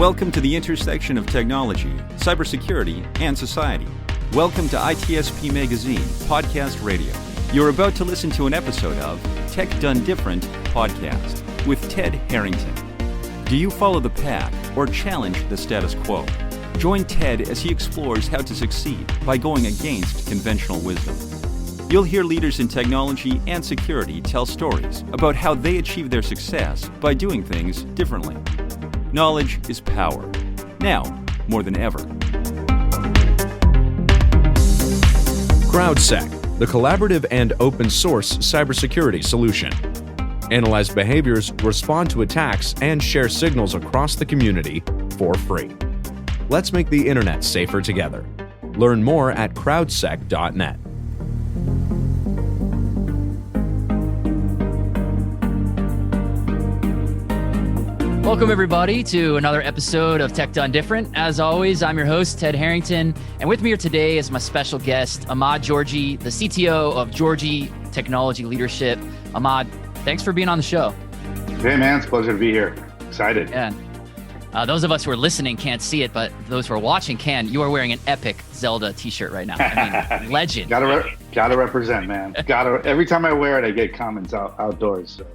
Welcome to the intersection of technology, cybersecurity, and society. Welcome to ITSP Magazine Podcast Radio. You're about to listen to an episode of Tech Done Different podcast with Ted Harrington. Do you follow the pack or challenge the status quo? Join Ted as he explores how to succeed by going against conventional wisdom. You'll hear leaders in technology and security tell stories about how they achieve their success by doing things differently. Knowledge is power. Now, more than ever. CrowdSec, the collaborative and open source cybersecurity solution. Analyze behaviors, respond to attacks, and share signals across the community for free. Let's make the internet safer together. Learn more at crowdsec.net. Welcome, everybody, to another episode of Tech Done Different. As always, I'm your host, Ted Harrington, and with me here today is my special guest, Emad Georgy, the CTO of Georgy Technology Leadership. Emad, thanks for being on the show. Hey, man, it's a pleasure to be here. Excited. Yeah. Those of us who are listening can't see it, but those who are watching can. You are wearing an epic Zelda t-shirt right now. I mean, legend. Gotta represent, man. Every time I wear it, I get comments outdoors, so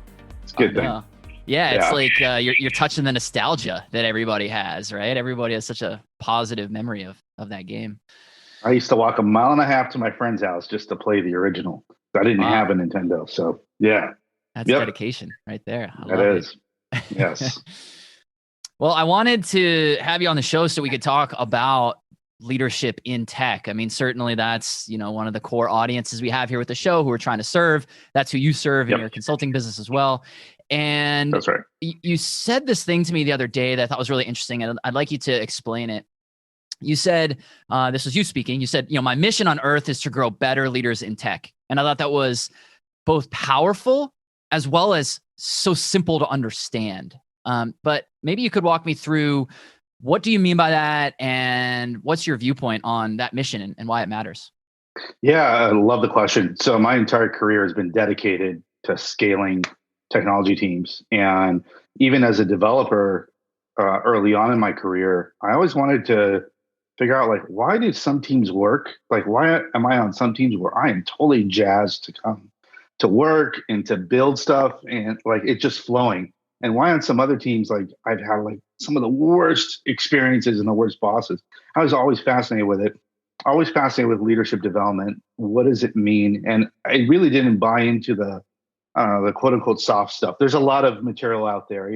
it's a good thing. Yeah, it's like you're touching the nostalgia that everybody has, right? Everybody has such a positive memory of that game. I used to walk a mile and a half to my friend's house just to play the original. I didn't have a Nintendo, so yeah. That's dedication right there. That is. Yes. Well, I wanted to have you on the show so we could talk about leadership in tech. I mean, certainly that's, one of the core audiences we have here with the show who we're trying to serve. That's who you serve in your consulting business as well. And that's right. You said this thing to me the other day that I thought was really interesting, and I'd like you to explain it. You said, this was you speaking, you said, my mission on earth is to grow better leaders in tech. And I thought that was both powerful as well as so simple to understand. But maybe you could walk me through, what do you mean by that? And what's your viewpoint on that mission and why it matters? Yeah, I love the question. So my entire career has been dedicated to scaling technology teams. And even as a developer, early on in my career, I always wanted to figure out, why do some teams work? Why am I on some teams where I am totally jazzed to come to work and to build stuff and it's just flowing? And why on some other teams, I've had some of the worst experiences and the worst bosses? I was always fascinated with it, always fascinated with leadership development. What does it mean? And I really didn't buy into the quote unquote soft stuff. There's a lot of material out there,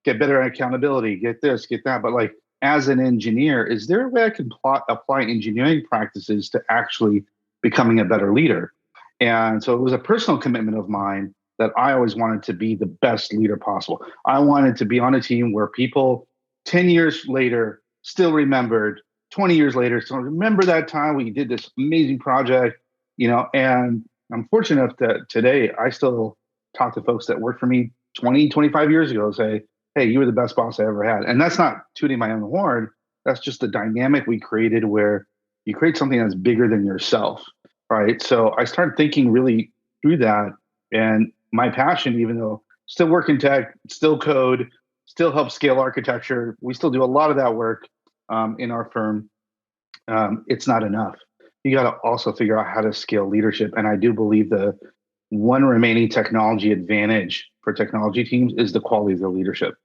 get better at accountability, get this, get that. But as an engineer, is there a way I can apply engineering practices to actually becoming a better leader? And so it was a personal commitment of mine that I always wanted to be the best leader possible. I wanted to be on a team where people 10 years later still remembered, 20 years later, so remember that time we did this amazing project, and I'm fortunate enough that today I still talk to folks that worked for me 20, 25 years ago, say, hey, you were the best boss I ever had. And that's not tooting my own horn. That's just the dynamic we created where you create something that's bigger than yourself, right? So I started thinking really through that. And my passion, even though still work in tech, still code, still help scale architecture, we still do a lot of that work in our firm. It's not enough. You got to also figure out how to scale leadership. And I do believe the one remaining technology advantage for technology teams is the quality of their leadership.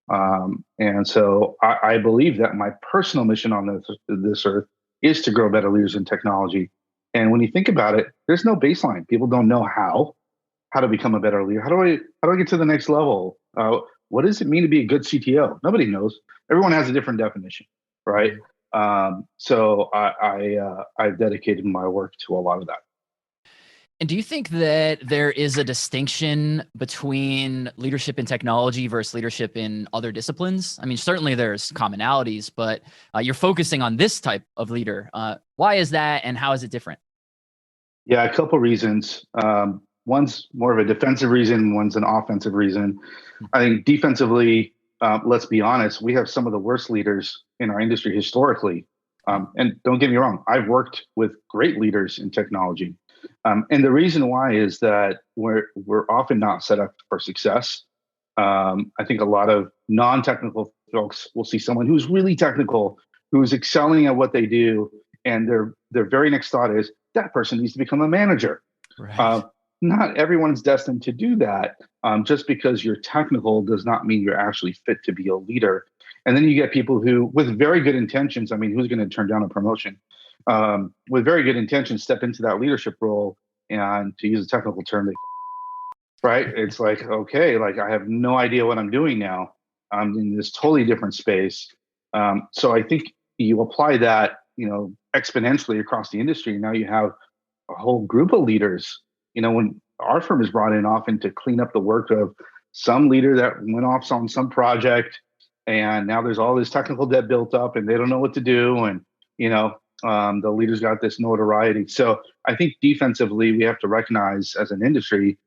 And so I believe that my personal mission on this earth is to grow better leaders in technology. And when you think about it, there's no baseline. People don't know how to become a better leader. How do I get to the next level? What does it mean to be a good CTO? Nobody knows. Everyone has a different definition, right? So I've dedicated my work to a lot of that. And do you think that there is a distinction between leadership in technology versus leadership in other disciplines? I mean, certainly there's commonalities, but you're focusing on this type of leader. Why is that, and how is it different? Yeah, a couple reasons. One's more of a defensive reason, one's an offensive reason. I think defensively, let's be honest, we have some of the worst leaders in our industry historically. And don't get me wrong, I've worked with great leaders in technology. And the reason why is that we're often not set up for success. I think a lot of non-technical folks will see someone who's really technical, who's excelling at what they do, and their very next thought is that person needs to become a manager. Right. Not everyone's destined to do that. Just because you're technical does not mean you're actually fit to be a leader. And then you get people who, with very good intentions, I mean, who's going to turn down a promotion? With very good intentions, step into that leadership role, and to use a technical term, right? It's like, okay, like I have no idea what I'm doing now. I'm in this totally different space. So I think you apply that, exponentially across the industry. Now you have a whole group of leaders. When our firm is brought in often to clean up the work of some leader that went off on some project, and now there's all this technical debt built up, and they don't know what to do, and the leaders got this notoriety. So I think defensively, we have to recognize as an industry,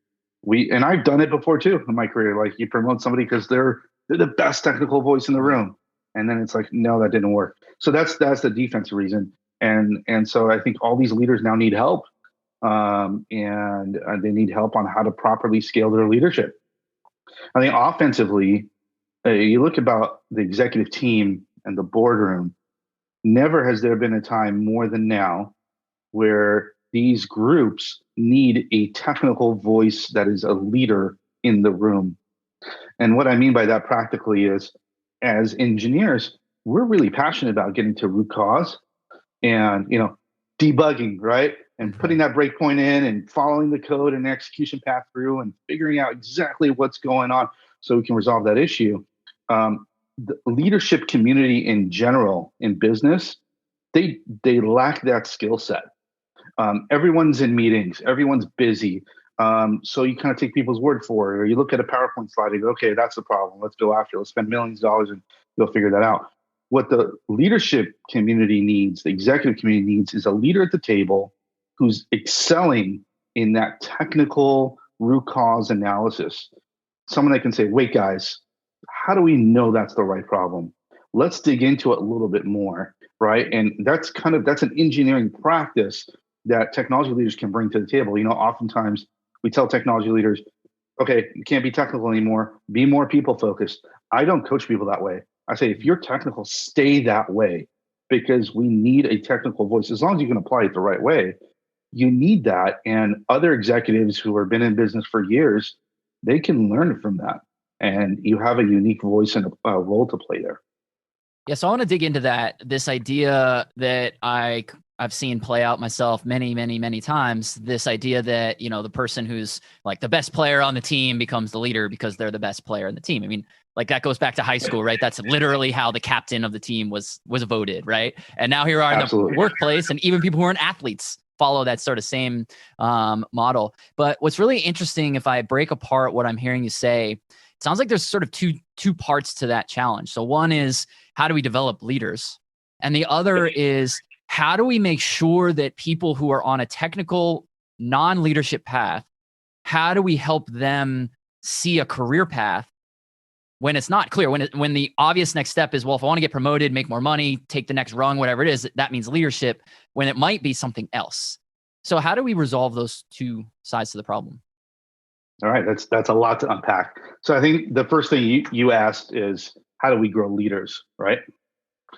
and I've done it before too in my career. Like you promote somebody because they're the best technical voice in the room, and then it's like, no, that didn't work. So that's the defensive reason, and so I think all these leaders now need help, and they need help on how to properly scale their leadership. I think offensively, you look about the executive team and the boardroom. Never has there been a time more than now where these groups need a technical voice that is a leader in the room. And what I mean by that practically is, as engineers, we're really passionate about getting to root cause and, debugging, right? And putting that breakpoint in and following the code and execution path through and figuring out exactly what's going on so we can resolve that issue. The leadership community in general in business, they lack that skill set. Everyone's in meetings, everyone's busy. So you kind of take people's word for it, or you look at a PowerPoint slide and go, okay, that's the problem. Let's go after it. Let's spend millions of dollars and you'll figure that out. What the leadership community needs, the executive community needs, is a leader at the table who's excelling in that technical root cause analysis. Someone that can say, wait, guys, how do we know that's the right problem? Let's dig into it a little bit more, right? And that's an engineering practice that technology leaders can bring to the table. Oftentimes we tell technology leaders, okay, you can't be technical anymore. Be more people focused. I don't coach people that way. I say, if you're technical, stay that way, because we need a technical voice. As long as you can apply it the right way, you need that. And other executives who have been in business for years, they can learn from that. And you have a unique voice and a role to play there. Yeah, so I want to dig into this idea that I've seen play out myself many, many, many times. This idea that, the person who's like the best player on the team becomes the leader because they're the best player in the team. I mean, like that goes back to high school, right? That's literally how the captain of the team was voted, right? And now here are in the workplace, and even people who aren't athletes follow that sort of same model. But what's really interesting, if I break apart what I'm hearing you say, it sounds like there's sort of two parts to that challenge. So one is, how do we develop leaders? And the other is, how do we make sure that people who are on a technical non-leadership path, how do we help them see a career path when it's not clear, when the obvious next step is, well, if I want to get promoted, make more money, take the next rung, whatever it is, that means leadership, when it might be something else. So how do we resolve those two sides to the problem? All right, that's a lot to unpack. So I think the first thing you asked is, how do we grow leaders, right?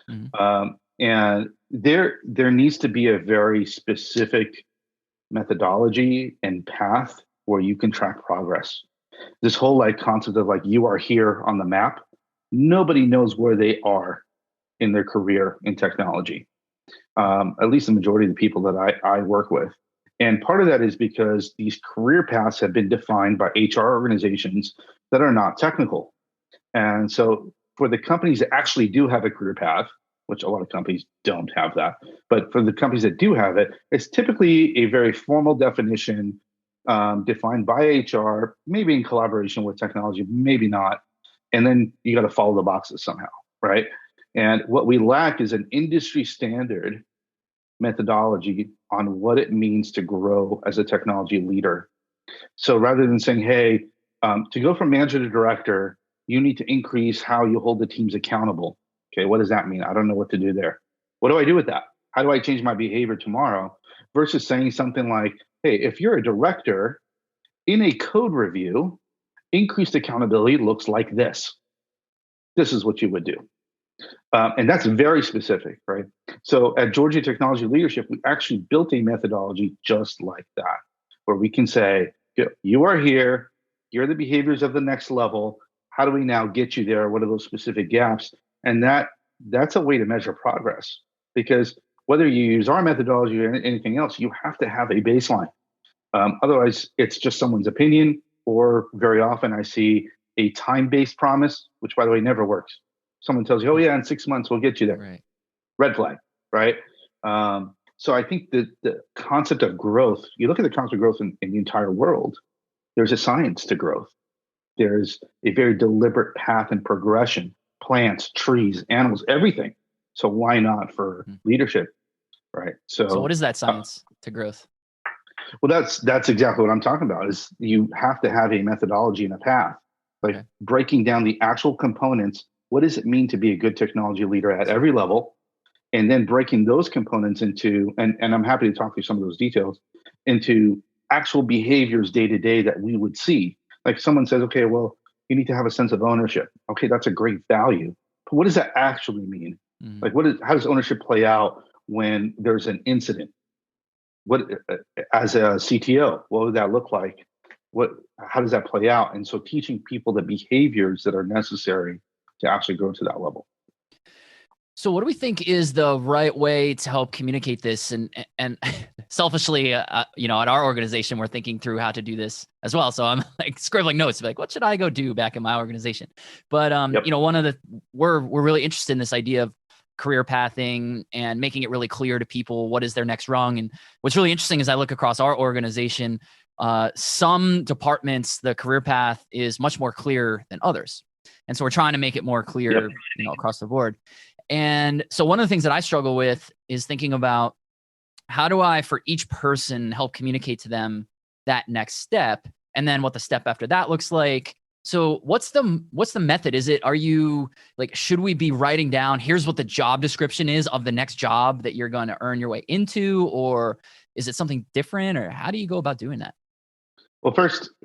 Mm-hmm. And there needs to be a very specific methodology and path where you can track progress. This whole concept of you are here on the map, nobody knows where they are in their career in technology. At least the majority of the people that I work with. And part of that is because these career paths have been defined by HR organizations that are not technical. And so for the companies that actually do have a career path, which a lot of companies don't have that, but for the companies that do have it, it's typically a very formal definition defined by HR, maybe in collaboration with technology, maybe not. And then you got to follow the boxes somehow, right? And what we lack is an industry standard methodology on what it means to grow as a technology leader. So rather than saying, hey, to go from manager to director, you need to increase how you hold the teams accountable. Okay, what does that mean? I don't know what to do there. What do I do with that? How do I change my behavior tomorrow? Versus saying something like, hey, if you're a director in a code review, increased accountability looks like this. this is what you would do. And that's very specific, right? So at Georgia Technology Leadership, we actually built a methodology just like that, where we can say, you are here, here are the behaviors of the next level. How do we now get you there? What are those specific gaps? And that's a way to measure progress, because whether you use our methodology or anything else, you have to have a baseline. Otherwise, it's just someone's opinion, or very often I see a time-based promise, which, by the way, never works. Someone tells you, oh, yeah, in 6 months, we'll get you there. Right. Red flag, right? So I think that the concept of growth, you look at the concept of growth in the entire world, there's a science to growth. There's a very deliberate path and progression, plants, trees, animals, everything. So why not for leadership, right? So what is that science to growth? Well, that's exactly what I'm talking about, is you have to have a methodology and a path, like breaking down the actual components. What does it mean to be a good technology leader at every level? And then breaking those components into, and I'm happy to talk through some of those details, into actual behaviors day to day that we would see. Like someone says, okay, well, you need to have a sense of ownership. Okay, that's a great value. But what does that actually mean? Like, how does ownership play out when there's an incident? What, as a CTO, what would that look like? How does that play out? And so teaching people the behaviors that are necessary to actually go to that level. So what do we think is the right way to help communicate this? And selfishly, at our organization, we're thinking through how to do this as well. So I'm like scribbling notes, like, what should I go do back in my organization? But we're really interested in this idea of career pathing and making it really clear to people what is their next rung. And what's really interesting is I look across our organization, some departments, the career path is much more clear than others. And so we're trying to make it more clear, across the board. And so one of the things that I struggle with is thinking about, how do I, for each person, help communicate to them that next step, and then what the step after that looks like. So what's the method? Are you like, should we be writing down, here's what the job description is of the next job that you're going to earn your way into, or is it something different, or how do you go about doing that? Well,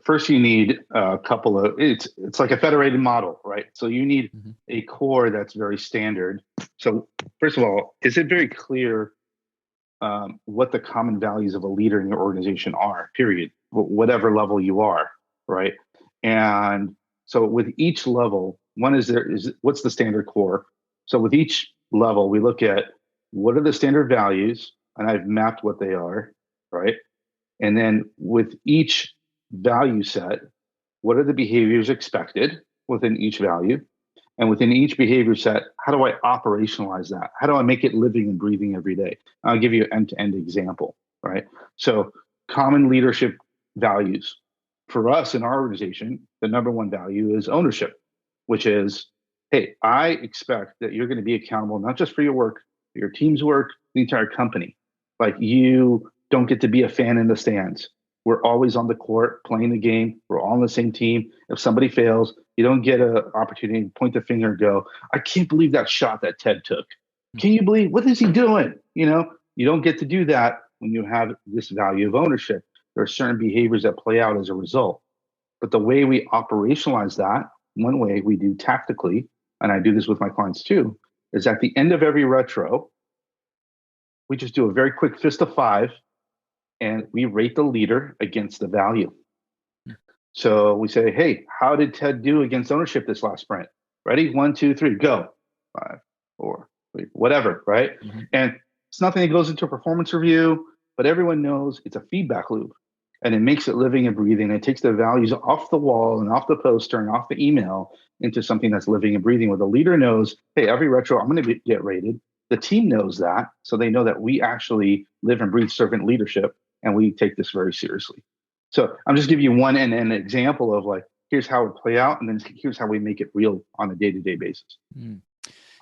first you need a couple of, it's like a federated model, right? So you need a core that's very standard. So first of all, is it very clear what the common values of a leader in your organization are, period, whatever level you are, right? And so with each level, what's the standard core? So with each level, we look at what are the standard values, and I've mapped what they are, right? And then with each value set, what are the behaviors expected within each value? And within each behavior set, how do I operationalize that? How do I make it living and breathing every day? I'll give you an end-to-end example, right? So common leadership values. For us in our organization, the number one value is ownership, which is, hey, I expect that you're going to be accountable, not just for your work, for your team's work, the entire company. Like, you don't get to be a fan in the stands. We're always on the court playing the game. We're all on the same team. If somebody fails, you don't get an opportunity to point the finger and go, I can't believe that shot that Ted took. Can you believe, what is he doing? You don't get to do that when you have this value of ownership. There are certain behaviors that play out as a result. But the way we operationalize that, one way we do tactically, and I do this with my clients too, is at the end of every retro, we just do a very quick fist of five, and we rate the leader against the value. So we say, hey, how did Ted do against ownership this last sprint? Ready? 1, 2, 3, go. 5, 4, 3, whatever, right? And it's nothing that goes into a performance review, but everyone knows it's a feedback loop, and it makes it living and breathing. It takes the values off the wall and off the poster and off the email into something that's living and breathing, where the leader knows, hey, every retro, I'm going to get rated. The team knows that, so they know that we actually live and breathe servant leadership, and we take this very seriously. So I'm just giving you an example of, like, here's how it play out, and then here's how we make it real on a day-to-day basis.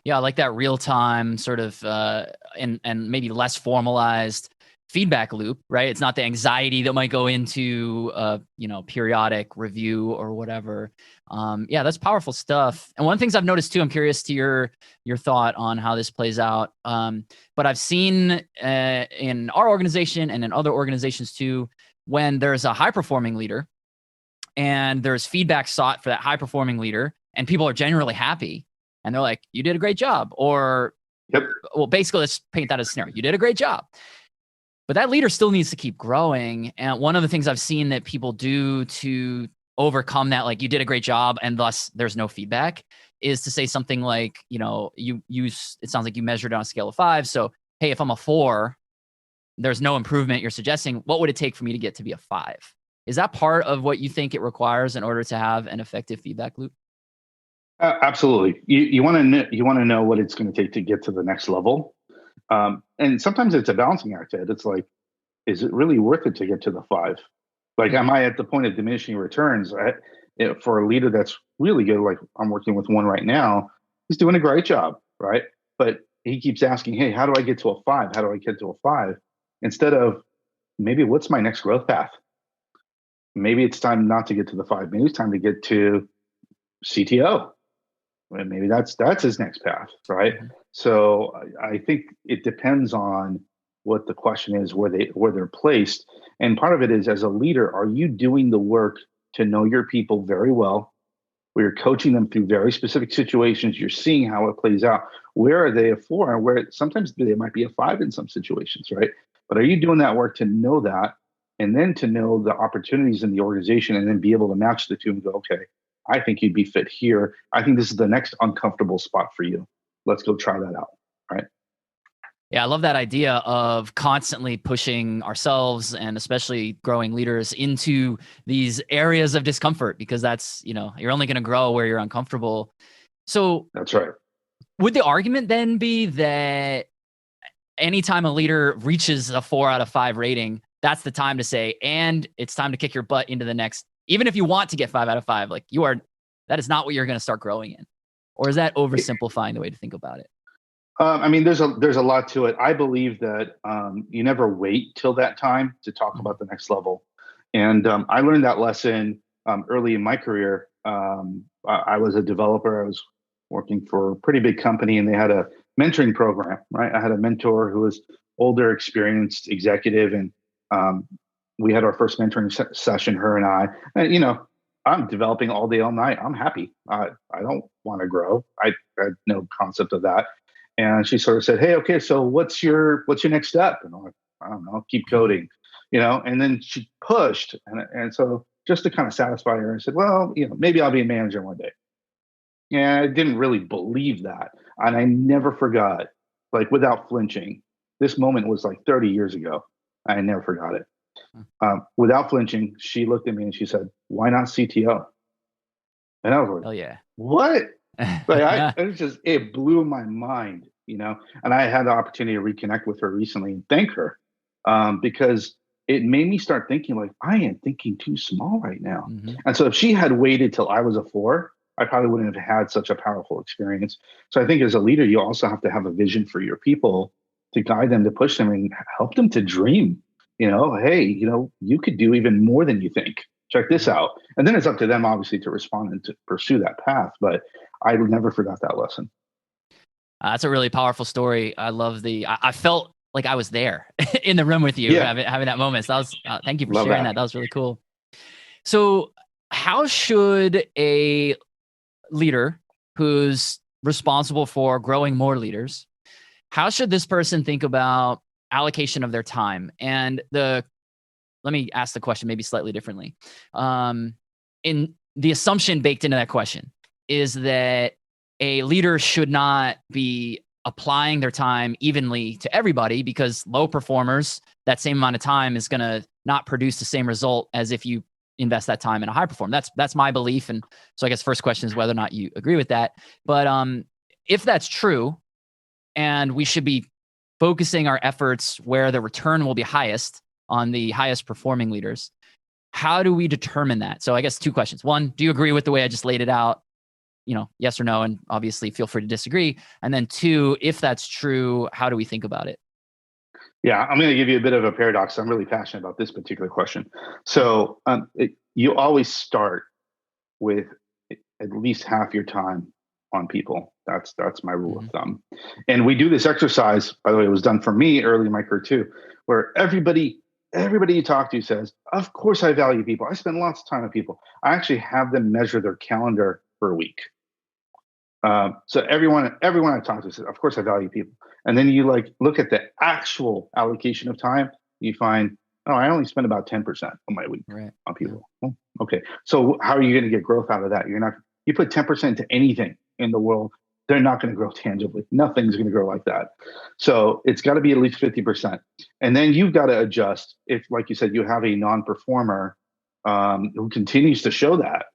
Yeah, I like that real-time sort of and maybe less formalized feedback loop, right? It's not the anxiety that might go into periodic review or whatever. Yeah, that's powerful stuff. And one of the things I've noticed too, I'm curious to your thought on how this plays out. But I've seen in our organization and in other organizations too, when there's a high performing leader and there's feedback sought for that high performing leader, and people are generally happy, and they're like, you did a great job. Or, Yep. well, basically, let's paint that as a scenario. You did a great job. But that leader still needs to keep growing. And one of the things I've seen that people do to overcome that, like, you did a great job and thus there's no feedback, is to say something like, it sounds like you measured on a scale of 5. So, hey, if I'm a 4, there's no improvement you're suggesting. What would it take for me to get to be a 5? Is that part of what you think it requires in order to have an effective feedback loop? Absolutely. You want to know what it's going to take to get to the next level. And sometimes it's a balancing act. Ed. It's like, is it really worth it to get to the 5? Like, am I at the point of diminishing returns? For a leader that's really good, like I'm working with one right now, he's doing a great job, right? But he keeps asking, hey, how do I get to a 5? How do I get to a 5? Instead of, maybe what's my next growth path? Maybe it's time not to get to the 5. Maybe it's time to get to CTO. Maybe that's his next path, right? Mm-hmm. So I think it depends on what the question is, where they're placed. And part of it is, as a leader, are you doing the work to know your people very well? Where you're coaching them through very specific situations. You're seeing how it plays out. Where are they a 4? And where sometimes they might be a 5 in some situations, right? But are you doing that work to know that, and then to know the opportunities in the organization, and then be able to match the two and go, okay, I think you'd be fit here. I think this is the next uncomfortable spot for you. Let's go try that out, right? Yeah, I love that idea of constantly pushing ourselves and especially growing leaders into these areas of discomfort, because that's, you're only going to grow where you're uncomfortable. So that's right. Would the argument then be that anytime a leader reaches a 4 out of 5 rating, that's the time to say, and it's time to kick your butt into the next, even if you want to get 5 out of 5, like that is not what you're going to start growing in? Or is that oversimplifying the way to think about it? There's a lot to it. I believe that you never wait till that time to talk about the next level. And I learned that lesson early in my career. I was a developer. I was working for a pretty big company, and they had a mentoring program, right? I had a mentor who was older, experienced executive, and we had our first mentoring session, her and I. And, I'm developing all day, all night. I'm happy. I don't want to grow. I had no concept of that. And she sort of said, hey, okay, so what's your next step? And I'm like, I don't know, keep coding, and then she pushed. And so just to kind of satisfy her, I said, well, maybe I'll be a manager one day. Yeah, I didn't really believe that. And I never forgot, like, without flinching. This moment was like 30 years ago. I never forgot it. Without flinching, she looked at me and she said, why not CTO? And I was like, oh yeah, what? Like it blew my mind, and I had the opportunity to reconnect with her recently and thank her because it made me start thinking, like, I am thinking too small right now. Mm-hmm. And so if she had waited till I was a 4, I probably wouldn't have had such a powerful experience. So I think as a leader, you also have to have a vision for your people to guide them, to push them and help them to dream. Hey, you could do even more than you think. Check this out. And then it's up to them, obviously, to respond and to pursue that path. But I never forgot that lesson. That's a really powerful story. I love I felt like I was there in the room with you, having that moment. So that was, thank you for sharing that. That was really cool. So how should a leader who's responsible for growing more leaders, how should this person think about allocation of their time? And let me ask the question maybe slightly differently. In the assumption baked into that question is that a leader should not be applying their time evenly to everybody, because low performers, that same amount of time is going to not produce the same result as if you invest that time in a high performer. That's my belief. And so I guess first question is whether or not you agree with that. But if that's true, and we should be focusing our efforts where the return will be highest on the highest performing leaders, how do we determine that? So I guess 2 questions. 1, do you agree with the way I just laid it out? Yes or no, and obviously feel free to disagree. And then 2, if that's true, how do we think about it? Yeah, I'm going to give you a bit of a paradox. I'm really passionate about this particular question. So you always start with at least half your time on people. That's my rule of thumb. And we do this exercise, by the way, it was done for me early in my career too, where everybody you talk to says, of course I value people. I spend lots of time with people. I actually have them measure their calendar for a week. So everyone I talk to says, of course I value people. And then you like look at the actual allocation of time, you find, oh, I only spend about 10% of my week on people. Yeah. Oh, okay. So how are you going to get growth out of that? You put 10% to anything in the world, they're not going to grow tangibly. Nothing's going to grow like that. So it's got to be at least 50%. And then you've got to adjust. If, like you said, you have a non-performer who continues to show that,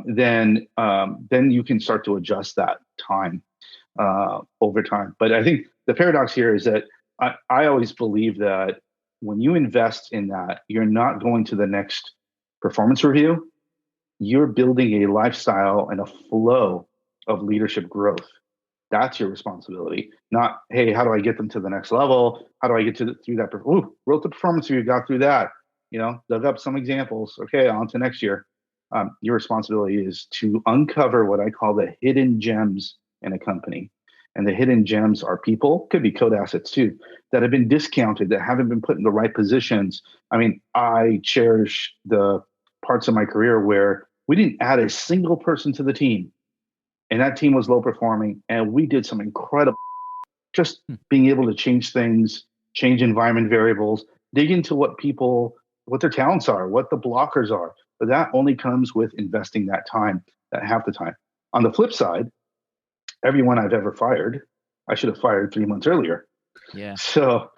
then you can start to adjust that time over time. But I think the paradox here is that I always believe that when you invest in that, you're not going to the next performance review. You're building a lifestyle and a flow of leadership growth. That's your responsibility. Not, hey, how do I get them to the next level? How do I get through that? Wrote the performance review, got through that. Dug up some examples. Okay, on to next year. Your responsibility is to uncover what I call the hidden gems in a company. And the hidden gems are people, could be code assets too, that have been discounted, that haven't been put in the right positions. I mean, I cherish the parts of my career where we didn't add a single person to the team, and that team was low performing, and we did some incredible, just being able to change things, change environment variables, dig into what their talents are, what the blockers are. But that only comes with investing that time, that half the time. On the flip side, everyone I've ever fired, I should have fired 3 months earlier. Yeah. So,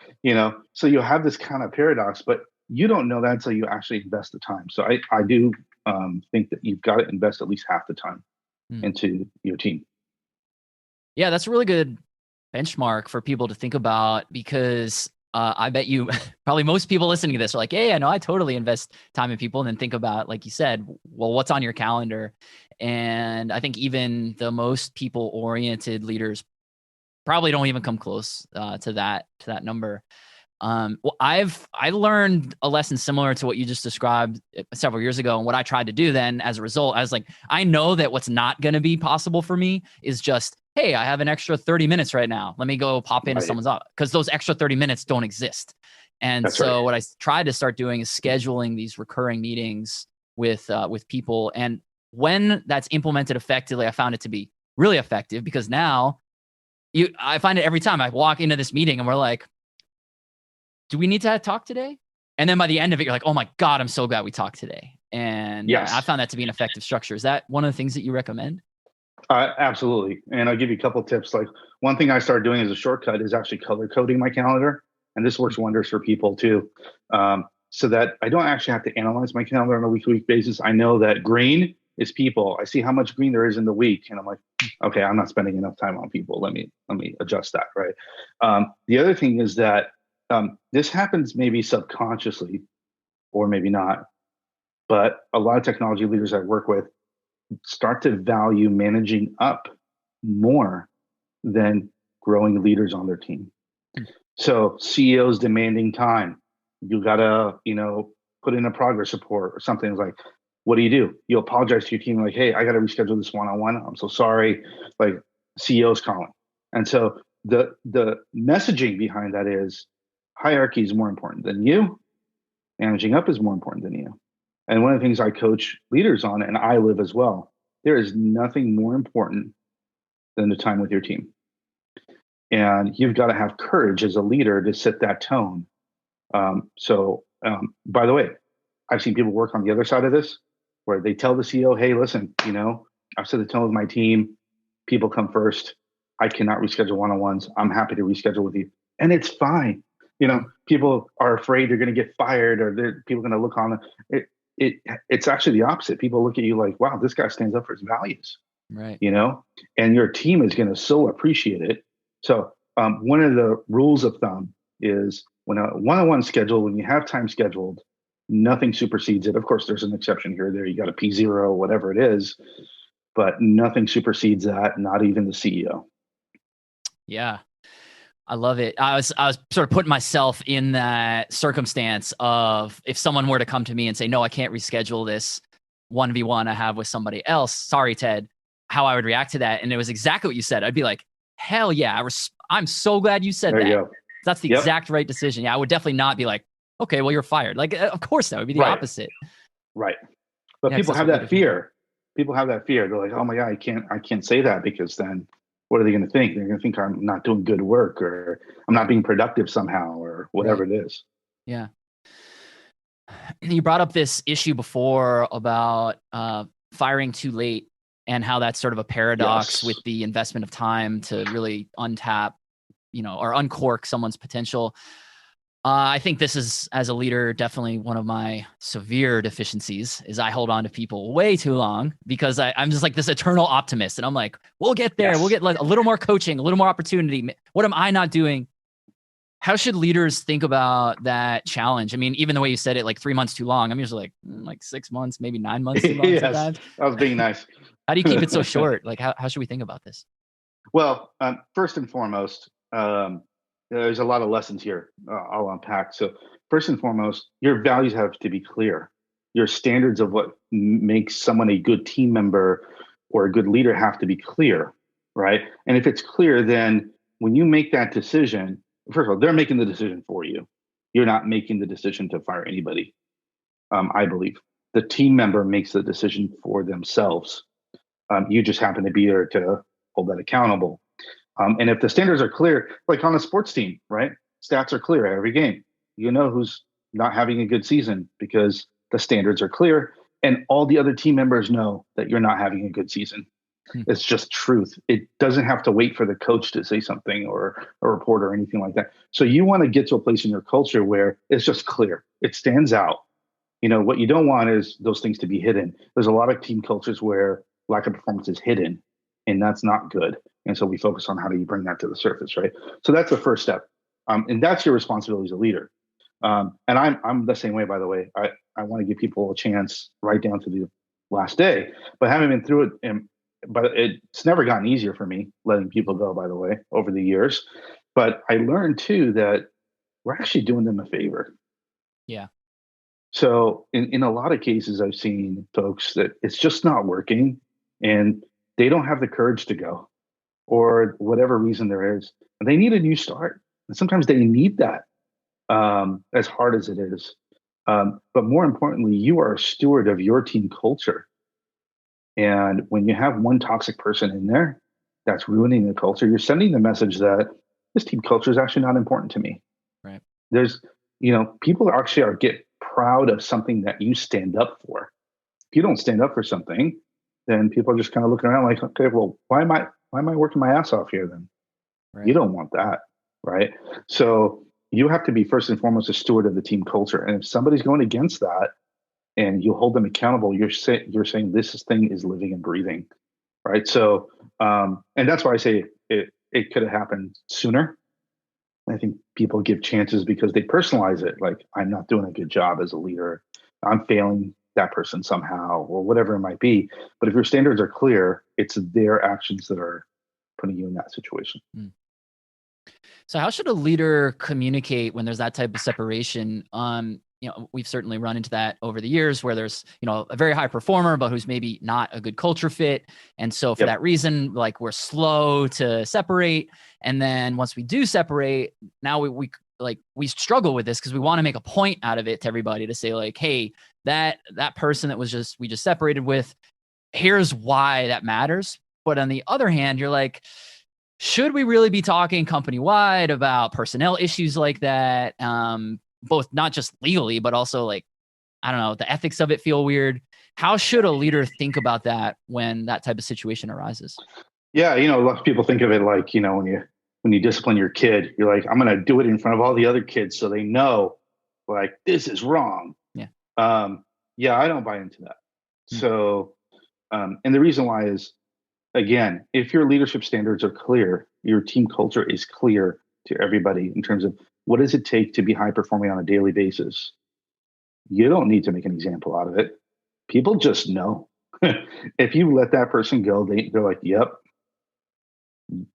so you'll have this kind of paradox, but you don't know that until you actually invest the time. So I do think that you've got to invest at least half the time into your team. Yeah, that's a really good benchmark for people to think about, because I bet you probably most people listening to this are like, hey, I know I totally invest time in people, and then think about, like you said, well, what's on your calendar? And I think even the most people-oriented leaders probably don't even come close to that number. Well, I learned a lesson similar to what you just described several years ago. And what I tried to do then as a result, I was like, I know that what's not going to be possible for me is just, hey, I have an extra 30 minutes right now. Let me go pop into someone's office, because those extra 30 minutes don't exist. And That's so right. what I tried to start doing is scheduling these recurring meetings with people. And when that's implemented effectively, I found it to be really effective, because now I find it every time I walk into this meeting and we're like, do we need to talk today? And then by the end of it, you're like, oh my God, I'm so glad we talked today. And yes. I found that to be an effective structure. Is that one of the things that you recommend? Absolutely. And I'll give you a couple of tips. Like, one thing I started doing as a shortcut is actually color coding my calendar. And this works wonders for people too. So that I don't actually have to analyze my calendar on a week-to-week basis. I know that green is people. I see how much green there is in the week. And I'm like, okay, I'm not spending enough time on people. Let me adjust that. Right. The other thing is that this happens maybe subconsciously or maybe not, but a lot of technology leaders I work with start to value managing up more than growing leaders on their team. So CEOs demanding time. You gotta, put in a progress report or something. Like, what do? You apologize to your team, like, hey, I gotta reschedule this one-on-one. I'm so sorry. Like, CEO's calling. And so the messaging behind that is hierarchy is more important than you. Managing up is more important than you. And one of the things I coach leaders on, and I live as well, there is nothing more important than the time with your team. And you've got to have courage as a leader to set that tone. By the way, I've seen people work on the other side of this, where they tell the CEO, hey, listen, I've set the tone with my team. People come first. I cannot reschedule one-on-ones. I'm happy to reschedule with you. And it's fine. People are afraid they're going to get fired, or people are going to look on it. It's actually the opposite. People look at you like, wow, this guy stands up for his values, right? And your team is going to so appreciate it. So one of the rules of thumb is when a one-on-one schedule, when you have time scheduled, nothing supersedes it. Of course, there's an exception here or there. You got a P0, whatever it is, but nothing supersedes that, not even the CEO. Yeah. I love it. I was sort of putting myself in that circumstance of, if someone were to come to me and say, no, I can't reschedule this 1v1 I have with somebody else. Sorry, Ted. How I would react to that. And it was exactly what you said. I'd be like, hell yeah. I'm so glad you said that. You go. That's the exact right decision. Yeah. I would definitely not be like, okay, well, you're fired. Like, of course that would be the opposite. Right. But people have that fear. people have that fear. They're like, oh my God, I can't say that because then what are they going to think? They're going to think I'm not doing good work or I'm not being productive somehow or whatever it is. Yeah. You brought up this issue before about firing too late and how that's sort of a paradox with the investment of time to really untap, or uncork someone's potential. I think this is, as a leader, definitely one of my severe deficiencies is I hold on to people way too long because I'm just like this eternal optimist. And I'm like, we'll get there. We'll get like a little more coaching, a little more opportunity. What am I not doing? How should leaders think about that challenge? I mean, even the way you said it, like 3 months too long, I'm usually like 6 months, maybe 9 months too long sometimes. I was being nice. How do you keep it so short? Like, how should we think about this? Well, first and foremost, there's a lot of lessons here I'll unpack. So first and foremost, your values have to be clear. Your standards of what makes someone a good team member or a good leader have to be clear, right? And if it's clear, then when you make that decision, first of all, they're making the decision for you. You're not making the decision to fire anybody. I believe the team member makes the decision for themselves. You just happen to be there to hold that accountable. And if the standards are clear, like on a sports team, right? Stats are clear every game. You know who's not having a good season because the standards are clear and all the other team members know that you're not having a good season. It's just truth. It doesn't have to wait for the coach to say something or a reporter or anything like that. So you want to get to a place in your culture where it's just clear. It stands out. What you don't want is those things to be hidden. There's a lot of team cultures where lack of performance is hidden, and that's not good. And so we focus on how do you bring that to the surface, right? So that's the first step. And that's your responsibility as a leader. And I'm the same way, by the way. I want to give people a chance right down to the last day, but having been through it, but it's never gotten easier for me letting people go, by the way, over the years. But I learned too that we're actually doing them a favor. Yeah. So in a lot of cases, I've seen folks that it's just not working and they don't have the courage to go or whatever reason there is. And they need a new start. And sometimes they need that as hard as it is. But more importantly, you are a steward of your team culture. And when you have one toxic person in there that's ruining the culture, you're sending the message that this team culture is actually not important to me. Right. There's, people actually get proud of something that you stand up for. If you don't stand up for something, then people are just kind of looking around like, okay, well, why am I working my ass off here then? Right. You don't want that, right? So you have to be first and foremost a steward of the team culture. And if somebody's going against that and you hold them accountable, you're saying this thing is living and breathing, right? So, and that's why I say it could have happened sooner. I think people give chances because they personalize it. Like, I'm not doing a good job as a leader. I'm failing that person somehow or whatever it might be. But if your standards are clear, it's their actions that are putting you in that situation. So how should a leader communicate when there's that type of separation? We've certainly run into that over the years where there's, a very high performer, but who's maybe not a good culture fit. And so for that reason, like we're slow to separate. And then once we do separate, now we struggle with this because we want to make a point out of it to everybody to say like, hey, that person that we just separated with, here's why that matters. But on the other hand, you're like, should we really be talking company-wide about personnel issues like that? Both not just legally, but also like, I don't know, the ethics of it feel weird. How should a leader think about that when that type of situation arises? Yeah, a lot of people think of it like, when you discipline your kid, you're like, I'm going to do it in front of all the other kids so they know like this is wrong. Yeah. I don't buy into that. So, and the reason why is, again, if your leadership standards are clear, your team culture is clear to everybody in terms of what does it take to be high performing on a daily basis. You don't need to make an example out of it. People just know. If you let that person go, they're like, yep,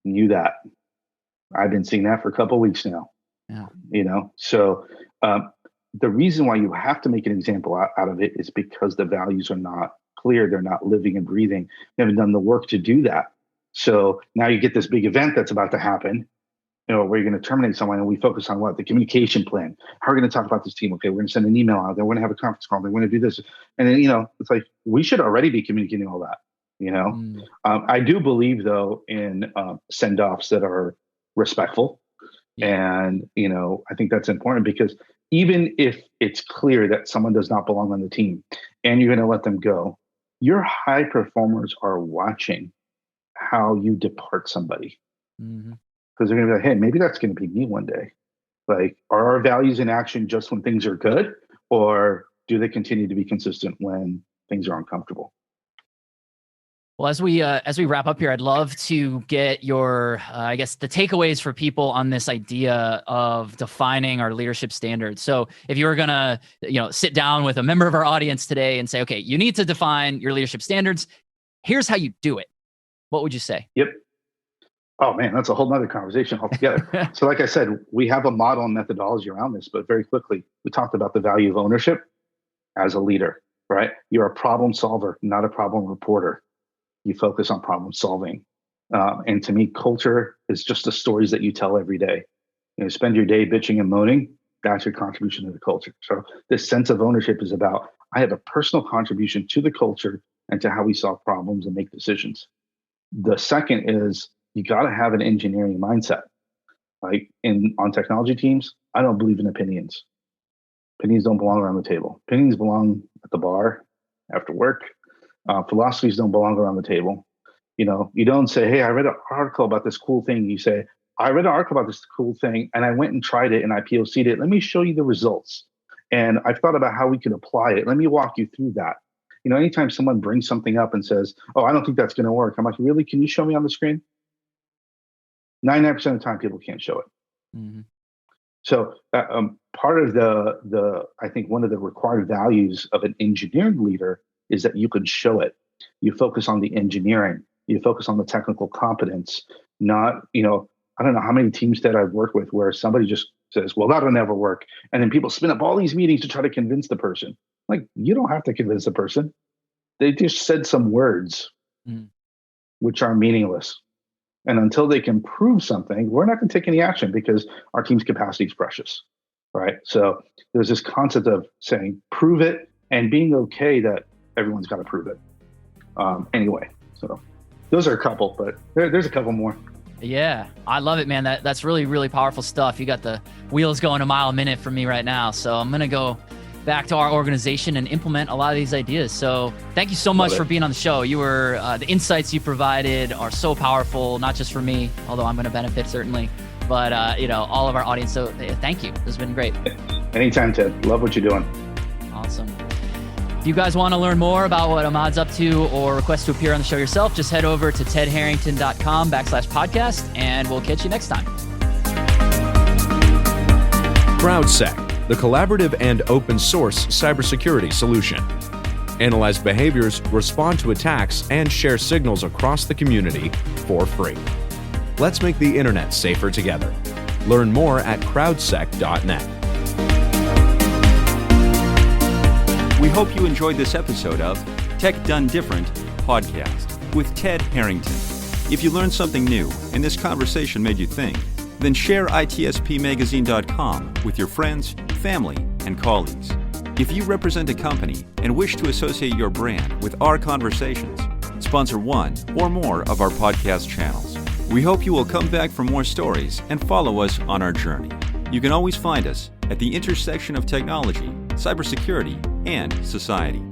knew that. I've been seeing that for a couple of weeks now. Yeah. So the reason why you have to make an example out of it is because the values are not clear. They're not living and breathing. They haven't done the work to do that. So now you get this big event that's about to happen. we're going to terminate someone, and we focus on what? The communication plan. How are we going to talk about this team? Okay, we're going to send an email out there. We're going to have a conference call. We're going to do this. And then, it's like, we should already be communicating all that, I do believe, though, in send-offs that are respectful. Yeah. And, I think that's important, because even if it's clear that someone does not belong on the team and you're going to let them go, your high performers are watching how you depart somebody. Mm-hmm. Because they're going to be like, hey, maybe that's going to be me one day. Like, are our values in action just when things are good, or do they continue to be consistent when things are uncomfortable? Well, as we wrap up here, I'd love to get your, the takeaways for people on this idea of defining our leadership standards. So if you were going to, sit down with a member of our audience today and say, okay, you need to define your leadership standards. Here's how you do it. What would you say? Yep. Oh man, that's a whole nother conversation altogether. So like I said, we have a model and methodology around this, but very quickly, we talked about the value of ownership as a leader, right? You're a problem solver, not a problem reporter. You focus on problem solving. And to me, culture is just the stories that you tell every day. Spend your day bitching and moaning. That's your contribution to the culture. So this sense of ownership is about, I have a personal contribution to the culture and to how we solve problems and make decisions. The second is, you got to have an engineering mindset. Like on technology teams, I don't believe in opinions. Opinions don't belong around the table. Opinions belong at the bar after work. Philosophies don't belong around the table. You don't say, hey, I read an article about this cool thing. You say, I read an article about this cool thing and I went and tried it and I POC'd it. Let me show you the results. And I've thought about how we could apply it. Let me walk you through that. Anytime someone brings something up and says, oh, I don't think that's going to work. I'm like, really? Can you show me on the screen? 99% of the time, people can't show it. Mm-hmm. So part of I think one of the required values of an engineering leader is that you can show it. You focus on the engineering. You focus on the technical competence. Not, I don't know how many teams that I've worked with where somebody just says, well, that'll never work. And then people spin up all these meetings to try to convince the person. Like, you don't have to convince the person. They just said some words, which are meaningless. And until they can prove something, we're not going to take any action because our team's capacity is precious, right? So there's this concept of saying, prove it, and being okay that everyone's got to prove it. Anyway, so those are a couple, but there's a couple more. Yeah, I love it, man. That's really, really powerful stuff. You got the wheels going a mile a minute for me right now. So I'm going to go back to our organization and implement a lot of these ideas. So thank you so much for being on the show. You were, the insights you provided are so powerful, not just for me, although I'm going to benefit certainly, but all of our audience. So thank you. This has been great. Anytime, Ted. Love what you're doing. Awesome. If you guys want to learn more about what Emad's up to or request to appear on the show yourself, just head over to tedharrington.com/podcast, and we'll catch you next time. CrowdSec, the collaborative and open source cybersecurity solution. Analyze behaviors, respond to attacks, and share signals across the community for free. Let's make the internet safer together. Learn more at crowdsec.net. We hope you enjoyed this episode of Tech Done Different podcast with Ted Harrington. If you learned something new and this conversation made you think, then share itspmagazine.com with your friends, family, and colleagues. If you represent a company and wish to associate your brand with our conversations, sponsor one or more of our podcast channels. We hope you will come back for more stories and follow us on our journey. You can always find us at the intersection of technology, cybersecurity, and society.